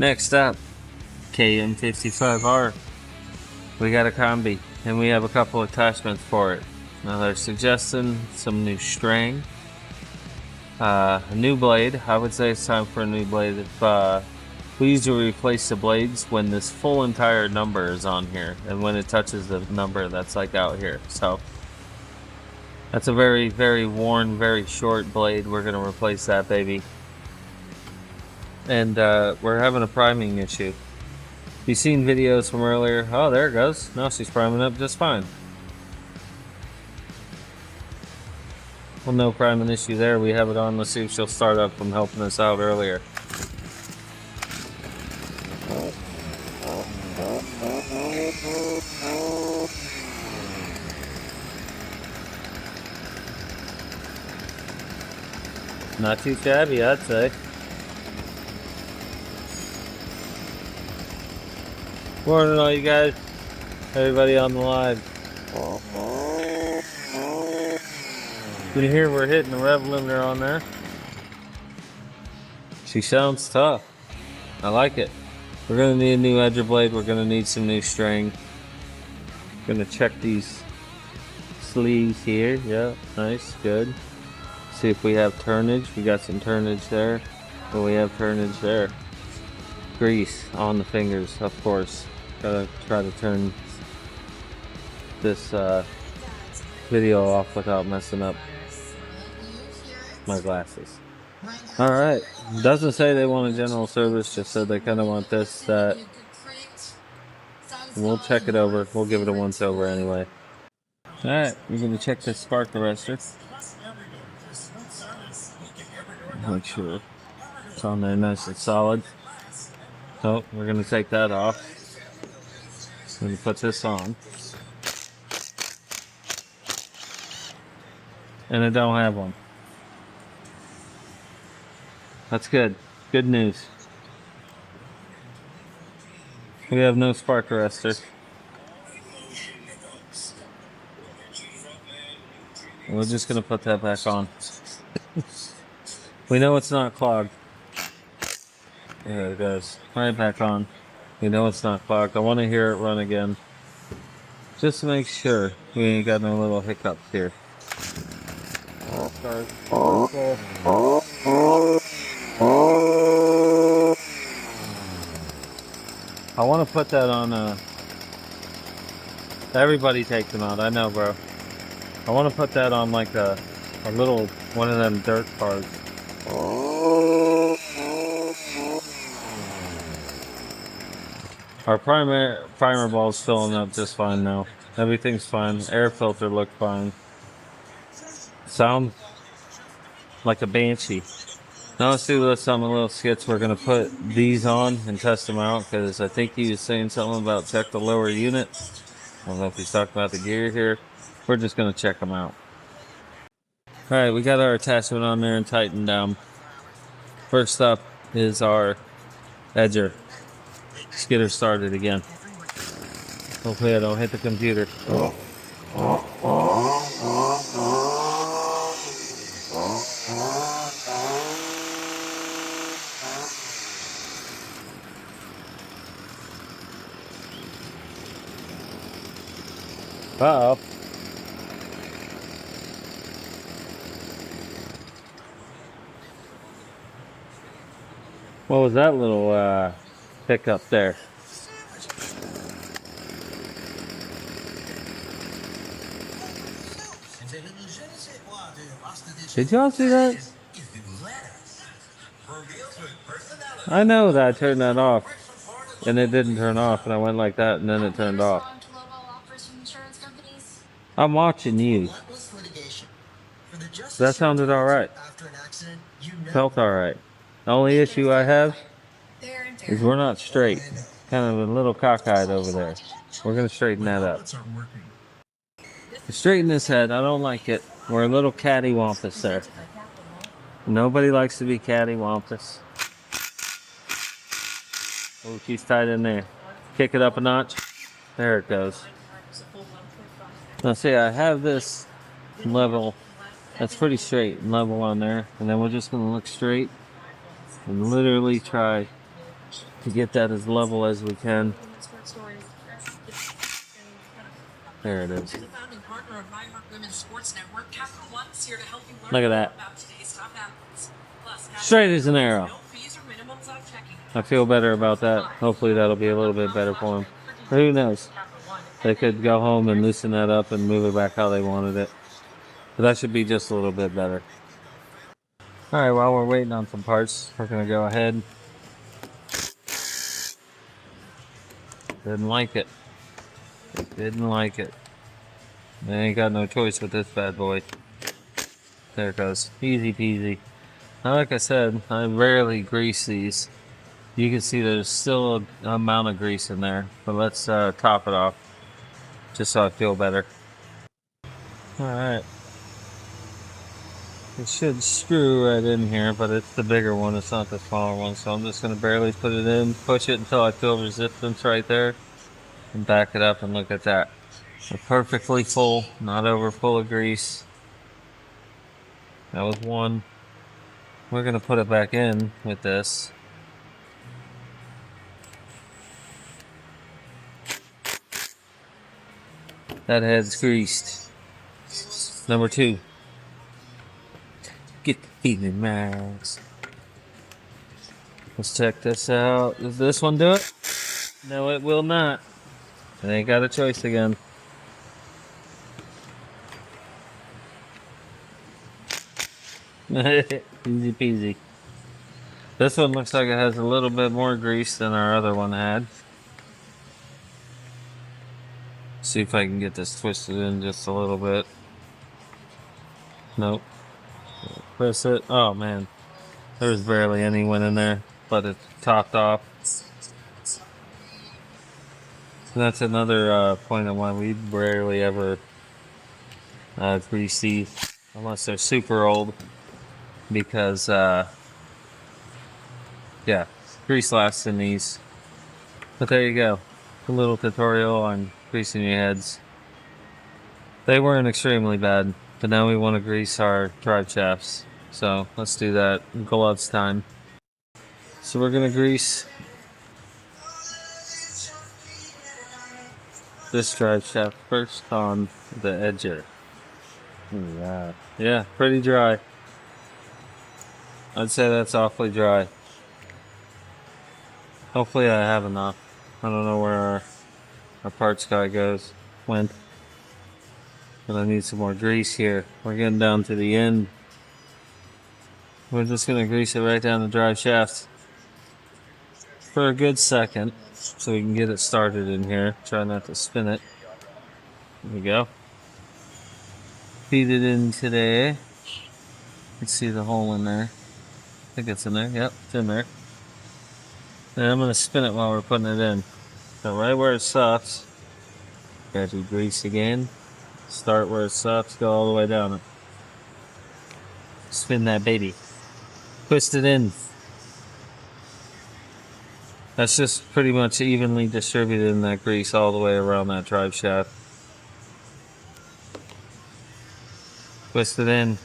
Next up, KM55R. We got a combi, and we have a couple attachments for it. Now they're suggesting some new string, a new blade. I would say it's time for a new blade. If we usually replace the blades when this full entire number is on here, and when it touches the number that's like out here. So that's a very, very worn, very short blade. We're gonna replace that baby. And we're having a priming issue. You've seen videos from earlier. Oh, there it goes. Now she's priming up just fine. Well, no priming issue there. We have it on. Let's see if she'll start up from helping us out earlier. Not too shabby, I'd say. Morning all you guys, everybody on the live. You hear we're hitting the rev limiter on there. She sounds tough. I like it. We're gonna need a new edger blade. We're gonna need some new string. Gonna check these sleeves here. Yeah, nice, good. See if we have turnage. We got some turnage there. Well, we have turnage there. Grease on the fingers, of course. Gotta try to turn this video off without messing up my glasses. Alright, doesn't say they want a general service, just said they kind of want this, that. We'll check it over. We'll give it a once over anyway. Alright, we're going to check this spark arrestor. Make sure it's on there nice and solid. So we're going to take that off. I'm going to put this on. And I don't have one. That's good. Good news. We have no spark arrestor. We're just going to put that back on. We know it's not clogged. There it goes. Right back on. We know it's not clogged. I want to hear it run again. Just to make sure we ain't got no little hiccups here. I want to put that on everybody takes them out, I know, bro. I want to put that on like a little one of them dirt cars. Our primer ball's filling up just fine now. Everything's fine. Air filter looked fine. Sound like a banshee. Now let's do some little skits. We're gonna put these on and test them out because I think he was saying something about check the lower unit. I don't know if he's talking about the gear here. We're just gonna check them out. All right, we got our attachment on there and tightened down. First up is our edger. Let's get her started again. Hopefully I don't hit the computer. Uh-oh. What was that little pickup there? Did y'all see that? I know that I turned that off and it didn't turn off and I went like that and then it turned off. I'm watching you. That sounded alright. Felt alright. The only issue I have is we're not straight. Kind of a little cockeyed over there. We're going to straighten that up. To straighten this head, I don't like it. We're a little cattywampus there. Nobody likes to be cattywampus. Oh, she's tight in there. Kick it up a notch. There it goes. Now see, I have this level that's pretty straight and level on there. And then we're just going to look straight and literally try to get that as level as we can. There it is. Look at that. Straight as an arrow. I feel better about that. Hopefully that'll be a little bit better for them. Or who knows? They could go home and loosen that up and move it back how they wanted it. But that should be just a little bit better. Alright, while we're waiting on some parts, we're going to go ahead. Didn't like it. Didn't like it. They ain't got no choice with this bad boy. There it goes. Easy peasy. Now, like I said, I rarely grease these. You can see there's still an amount of grease in there. But let's top it off. Just so I feel better. Alright. It should screw right in here, but it's the bigger one. It's not the smaller one. So I'm just going to barely put it in. Push it until I feel resistance right there. And back it up and look at that. They're perfectly full. Not over full of grease. That was one. We're going to put it back in with this. That head's greased. Number 2. Get the feeling, Max. Let's check this out. Does this one do it? No, it will not. It ain't got a choice again. Easy peasy. This one looks like it has a little bit more grease than our other one had. See if I can get this twisted in just a little bit. Nope. Press it. Oh man, there's barely any wind in there, but it's topped off. So that's another point on why we rarely ever grease these unless they're super old, because yeah, grease lasts in these. But there you go, a little tutorial on greasing your heads. They weren't extremely bad, but now we want to grease our drive shafts. So let's do that. Gloves time. So we're gonna grease this drive shaft first on the edger. Yeah, pretty dry. I'd say that's awfully dry. Hopefully I have enough. I don't know where our parts guy went. But I need some more grease here. We're getting down to the end. We're just going to grease it right down the drive shaft for a good second so we can get it started in here. Try not to spin it. There we go. Feed it in today. You can see the hole in there. I think it's in there. Yep, it's in there. And I'm going to spin it while we're putting it in. So right where it stops, got to grease again. Start where it stops, go all the way down it. Spin that baby. Twist it in. That's just pretty much evenly distributed in that grease all the way around that drive shaft. Twist it in.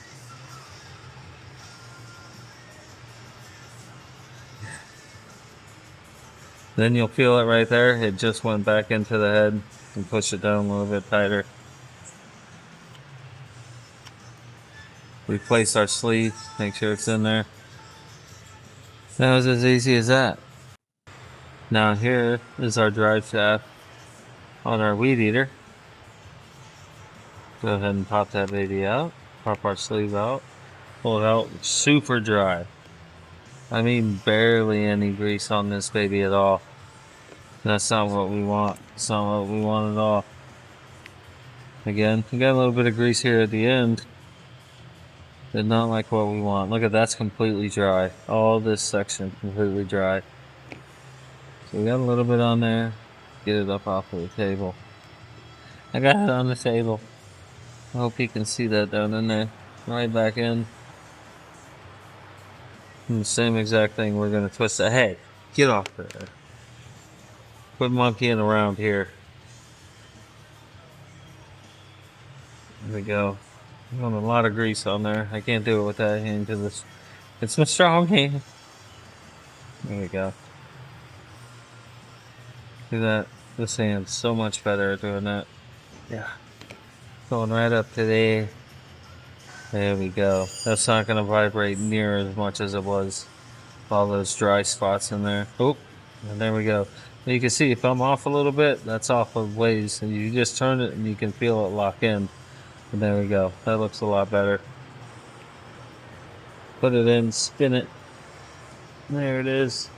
Then you'll feel it right there. It just went back into the head, and push it down a little bit tighter. Replace our sleeve, make sure it's in there. That was as easy as that. Now here is our drive shaft on our weed eater. Go ahead and pop that baby out. Pop our sleeve out. Pull it out. Super dry. I mean barely any grease on this baby at all. That's not what we want. It's not what we want at all. Again, we got a little bit of grease here at the end. But not like what we want. Look at that's completely dry. All this section completely dry. So we got a little bit on there. Get it up off of the table. I got it on the table. I hope you can see that down in there. Right back in. And the same exact thing, we're going to twist the head. Get off there. Quit monkeying around here. There we go. I'm got a lot of grease on there. I can't do it with that hand because it's my strong hand. There we go. See that? This hand's so much better at doing that. Yeah. Going right up to there. There we go. That's not going to vibrate near as much as it was. All those dry spots in there. Oh, and there we go. You can see if I'm off a little bit, that's off of ways. And you just turn it and you can feel it lock in. And there we go. That looks a lot better. Put it in, spin it. There it is.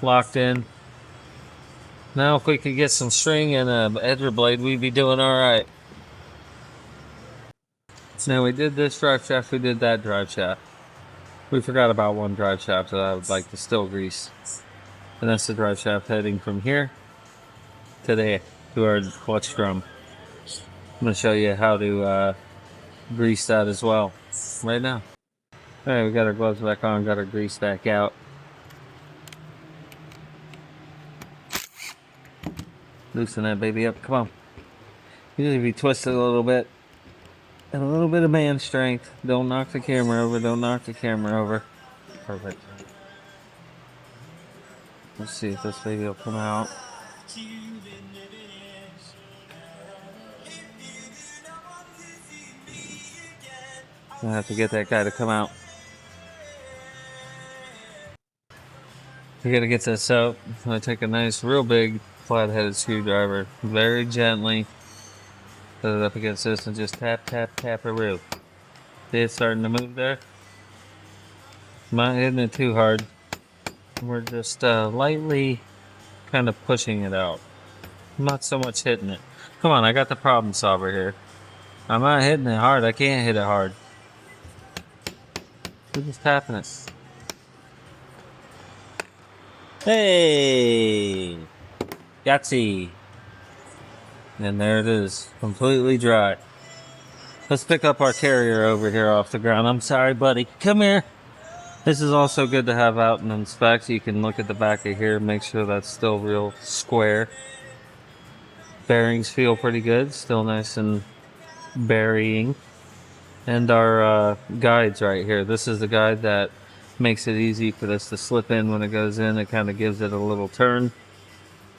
Locked in. Now if we could get some string and an edger blade, we'd be doing alright. Now we did this drive shaft, we did that drive shaft. We forgot about one drive shaft that I would like to still grease. And that's the drive shaft heading from here to there, to our clutch drum. I'm going to show you how to grease that as well, right now. Alright, we got our gloves back on, got our grease back out. Loosen that baby up, come on. Usually if you twist it a little bit, and a little bit of man strength. Don't knock the camera over, don't knock the camera over. Perfect. Let's see if this baby will come out. I have to get that guy to come out. We gotta get this out. I take a nice, real big, flat-headed screwdriver, very gently. Put it up against this and just tap, tap, tap a roof. See it starting to move there? Not hitting it too hard. We're just lightly kind of pushing it out. Not so much hitting it. Come on, I got the problem solver here. I'm not hitting it hard. I can't hit it hard. We're just tapping it. Hey! Yahtzee! And there it is, completely dry. Let's pick up our carrier over here off the ground. I'm sorry, buddy. Come here. This is also good to have out and inspect. You can look at the back of here, make sure that's still real square. Bearings feel pretty good, still nice and burying. And our guides right here. This is the guide that makes it easy for this to slip in when it goes in. It kind of gives it a little turn.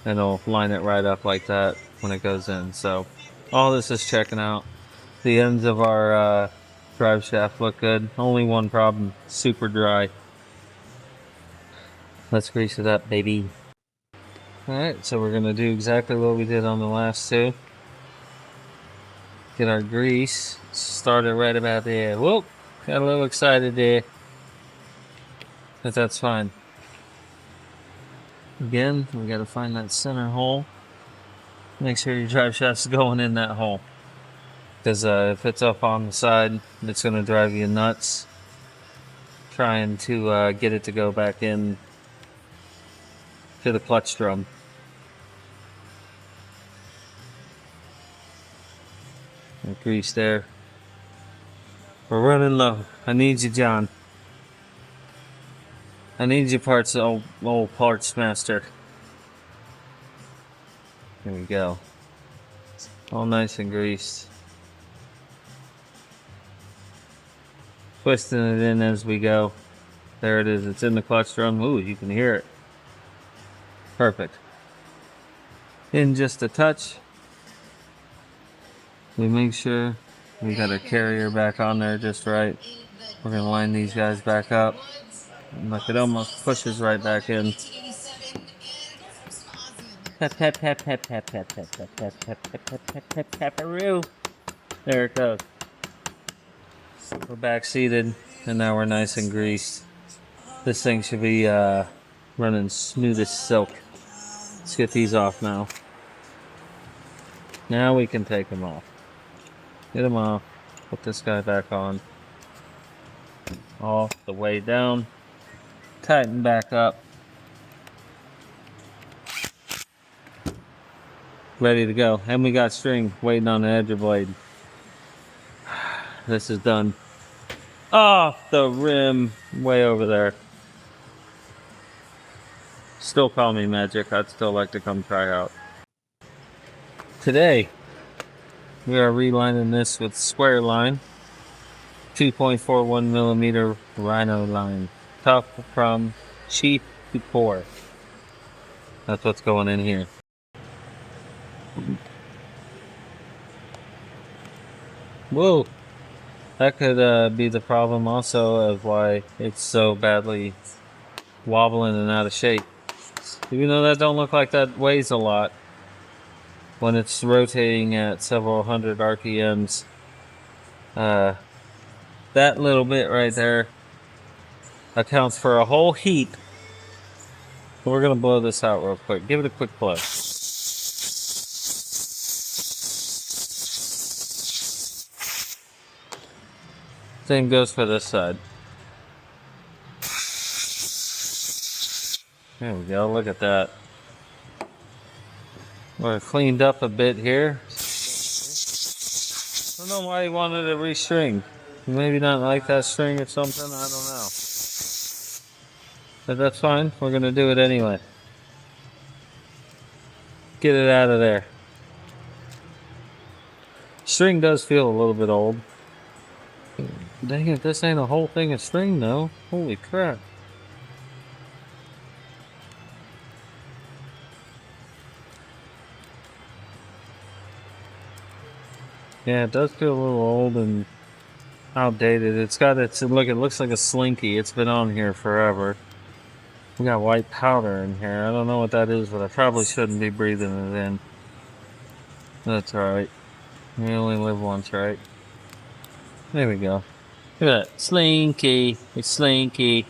And it'll line it right up like that when it goes in. So all this is checking out. The ends of our drive shaft look good. Only one problem, super dry. Let's grease it up, baby. Alright, so we're gonna do exactly what we did on the last two. Get our grease started right about there. Whoop, got a little excited there. But that's fine. Again, we got to find that center hole. Make sure your drive shaft's going in that hole. Because if it's up on the side, it's going to drive you nuts. Trying to get it to go back in to the clutch drum. And grease there. We're running low. I need you, John. I need your parts, old parts master. Here we go. All nice and greased. Twisting it in as we go. There it is. It's in the clutch drum. Ooh, you can hear it. Perfect. In just a touch. We make sure we got our carrier back on there just right. We're going to line these guys back up. Look, it almost pushes right back in. Tap, tap, tap, tap, tap, tap, tap, tap, tap, tap, tap, tap, tap, tap, tap-a-roo. There it goes. We're back seated, and now we're nice and greased. This thing should be running smooth as silk. Let's get these off now. Now we can take them off. Get them off. Put this guy back on. All the way down. Tighten back up. Ready to go. And we got string waiting on the edger blade. This is done. Off the rim, way over there. Still call me magic. I'd still like to come try out. Today, we are relining this with square line. 2.41 millimeter rhino line. Tough from cheap to poor. That's what's going in here. Whoa, that could be the problem also of why it's so badly wobbling and out of shape. Even though that don't look like that weighs a lot, when it's rotating at several hundred RPMs, that little bit right there accounts for a whole heap. We're gonna blow this out real quick. Give it a quick blow. Same goes for this side. There we go, look at that. We're cleaned up a bit here. I don't know why he wanted to restring. Maybe not like that string or something, I don't know. But that's fine, we're gonna do it anyway. Get it out of there. String does feel a little bit old. Dang it, this ain't a whole thing of string though. Holy crap. Yeah, it does feel a little old and outdated. It's got its, look, it looks like a slinky. It's been on here forever. We got white powder in here. I don't know what that is, but I probably shouldn't be breathing it in. That's alright. We only live once, right? There we go. Look at that. Slinky. It's slinky.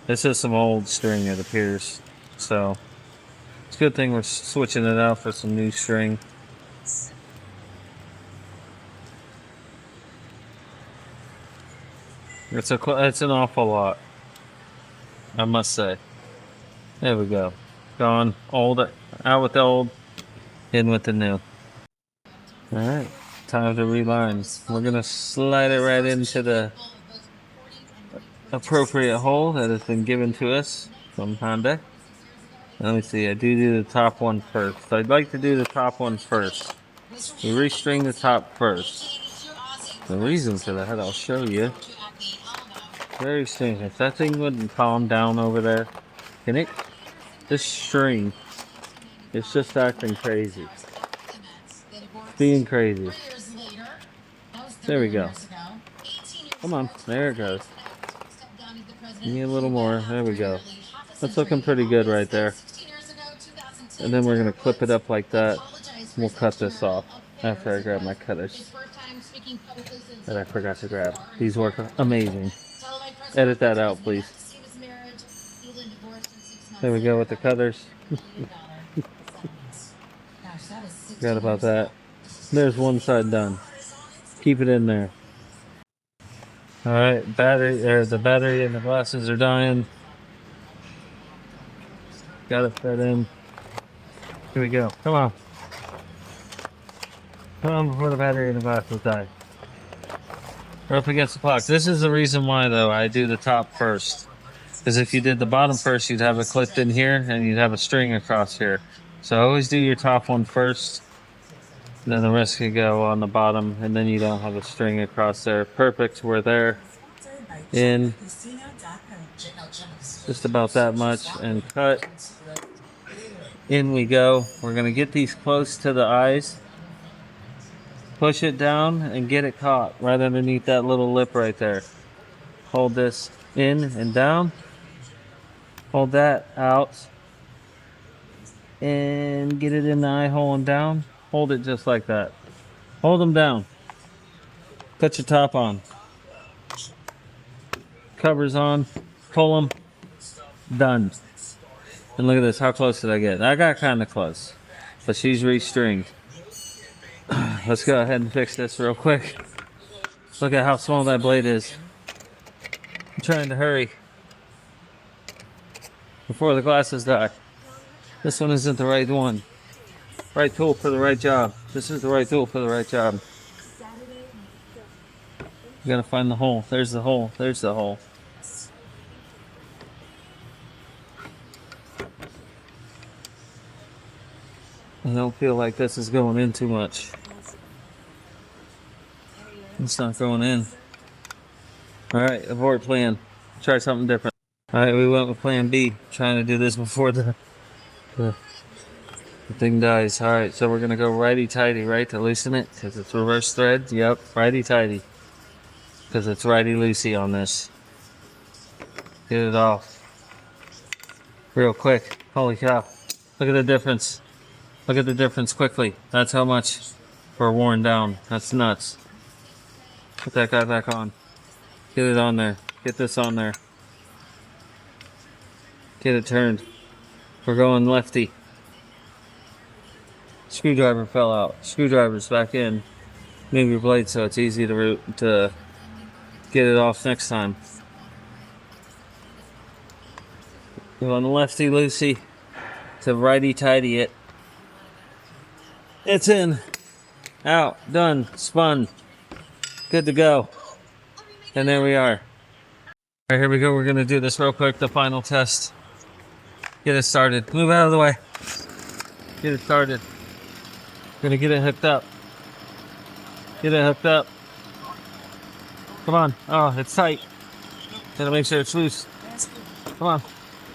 This is some old string, it appears. So, it's a good thing we're switching it out for some new string. It's an awful lot, I must say. There we go. Gone. Old, out with the old, in with the new. Alright, time to reline. We're gonna slide it right into the appropriate hole that has been given to us from Honda. Let me see, I do the top one first. I'd like to do the top one first. We restring the top first. The reason for that, I'll show you. Very strange. If that thing wouldn't calm down over there, can it? This string, it's just acting crazy. Being crazy. There we go. Come on, there it goes. Give me a little more. There we go. That's looking pretty good right there. And then we're gonna clip it up like that. We'll cut this off after I grab my cutters that I forgot to grab. These work amazing. Edit that out, please. There we go with the cutters. Forgot about that. There's one side done. Keep it in there. Alright, the battery and the glasses are dying. Got it fed in. Here we go. Come on. Come on before the battery and the glasses die. We're up against the clock. This is the reason why, though, I do the top first. Because if you did the bottom first, you'd have it clipped in here, and you'd have a string across here. So always do your top one first. Then the rest can go on the bottom, and then you don't have a string across there. Perfect. We're there. In. Just about that much. And cut. In we go. We're going to get these close to the eyes. Push it down and get it caught right underneath that little lip right there. Hold this in and down. Hold that out. And get it in the eye hole and down. Hold it just like that. Hold them down. Put your top on. Covers on. Pull them. Done. And look at this. How close did I get? I got kind of close. But she's restringed. Let's go ahead and fix this real quick. Look at how small that blade is. I'm trying to hurry before the glasses die. This one isn't the right one. Right tool for the right job. This is the right tool for the right job. You gotta find the hole. There's the hole. There's the hole. I don't feel like this is going in too much. It's not going in. Alright, abort plan. Try something different. Alright, we went with plan B. Trying to do this before the The thing dies. Alright, so we're gonna go righty-tighty, right, to loosen it, because it's reverse thread. Yep, righty-tighty. Because it's righty-loosey on this. Get it off. Real quick. Holy cow. Look at the difference. Look at the difference quickly. That's how much we're worn down. That's nuts. Put that guy back on. Get it on there. Get this on there. Get it turned. We're going lefty. Screwdriver fell out. Screwdriver's back in. Move your blade so it's easy to get it off next time. Go on the lefty loosey to righty tighty it. It's in. Out. Done. Spun. Good to go. And there we are. Alright, here we go. We're going to do this real quick. The final test. Get it started. Move out of the way. Get it started. We're going to get it hooked up. Get it hooked up. Come on. Oh, it's tight. Gotta make sure it's loose. Come on.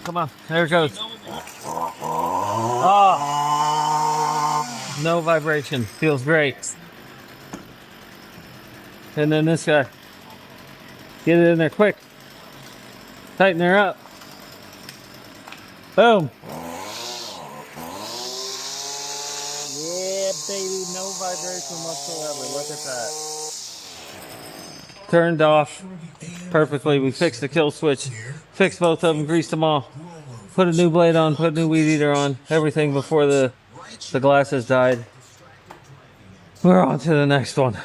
Come on. There it goes. Oh. No vibration. Feels great. And then this guy. Get it in there quick. Tighten her up. Boom. Yeah, baby. No vibration whatsoever. Look at that. Turned off perfectly. We fixed the kill switch. Fixed both of them. Greased them all. Put a new blade on. Put a new weed eater on. Everything before the glasses died. We're on to the next one.